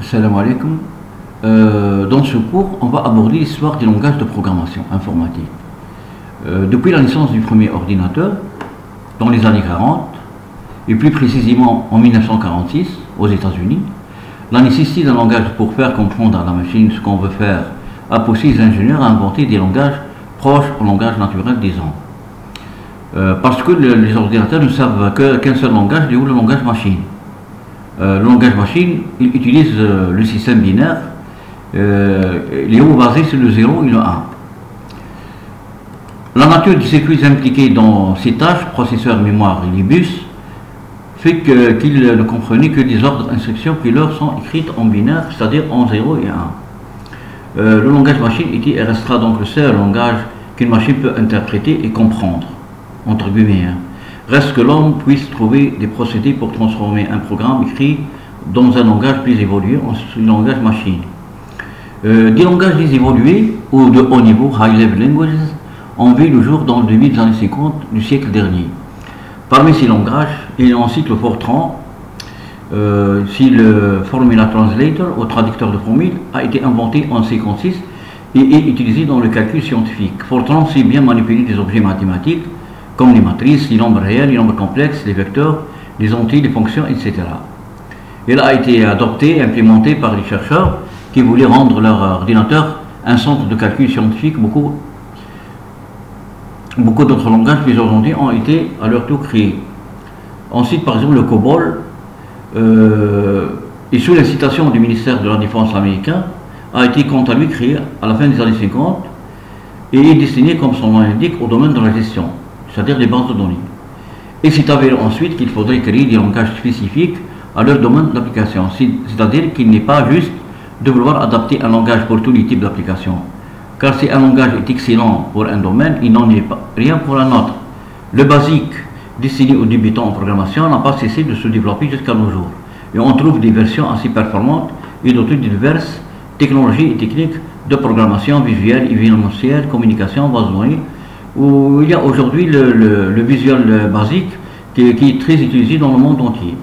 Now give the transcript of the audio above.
Salam alaikum. Dans ce cours, on va aborder l'histoire des langages de programmation informatique. Depuis la naissance du premier ordinateur, dans les années 40, et plus précisément en 1946, aux États-Unis, la nécessité d'un langage pour faire comprendre à la machine ce qu'on veut faire a poussé les ingénieurs à inventer des langages proches au langage naturel, disons. Parce que les ordinateurs ne savent qu'un seul langage, le langage machine. Le langage machine, il utilise le système binaire, il est basé sur le 0 et le 1. La nature des circuits impliqués dans ces tâches, processeur, mémoire et les bus, fait qu'ils ne comprenaient que des ordres d'instructions qui leur sont écrites en binaire, c'est-à-dire en 0 et 1. Le langage machine était et restera donc le seul langage qu'une machine peut interpréter et comprendre, entre guillemets. Reste que l'homme puisse trouver des procédés pour transformer un programme écrit dans un langage plus évolué en langage machine. Des langages désévolués ou de haut niveau, high level languages, ont vu le jour dans le début des années 50 du siècle dernier. Parmi ces langages, il en cite le Fortran, si le Formula Translator, ou traducteur de formules, a été inventé en 1956 et est utilisé dans le calcul scientifique. Fortran sait bien manipuler des objets mathématiques, comme les matrices, les nombres réels, les nombres complexes, les vecteurs, les entités, les fonctions, etc. Il a été adopté et implémenté par les chercheurs qui voulaient rendre leur ordinateur un centre de calcul scientifique. Beaucoup d'autres langages plus aujourd'hui ont été à leur tour créés. Ensuite, par exemple, le COBOL, et sous l'incitation du ministère de la Défense américain, a été quant à lui créé à la fin des années 50 et est destiné, comme son nom l'indique, au domaine de la gestion, c'est-à-dire des bases de données. Et c'est avéré ensuite qu'il faudrait créer des langages spécifiques à leur domaine d'application, c'est-à-dire qu'il n'est pas juste de vouloir adapter un langage pour tous les types d'applications. Car si un langage est excellent pour un domaine, il n'en est rien pour un autre. Le basique destiné aux débutants en programmation n'a pas cessé de se développer jusqu'à nos jours. Et on trouve des versions assez performantes et dotées de diverses technologies et techniques de programmation visuelle, événementielle, communication, base de données, où il y a aujourd'hui le Visual Basic qui est très utilisé dans le monde entier.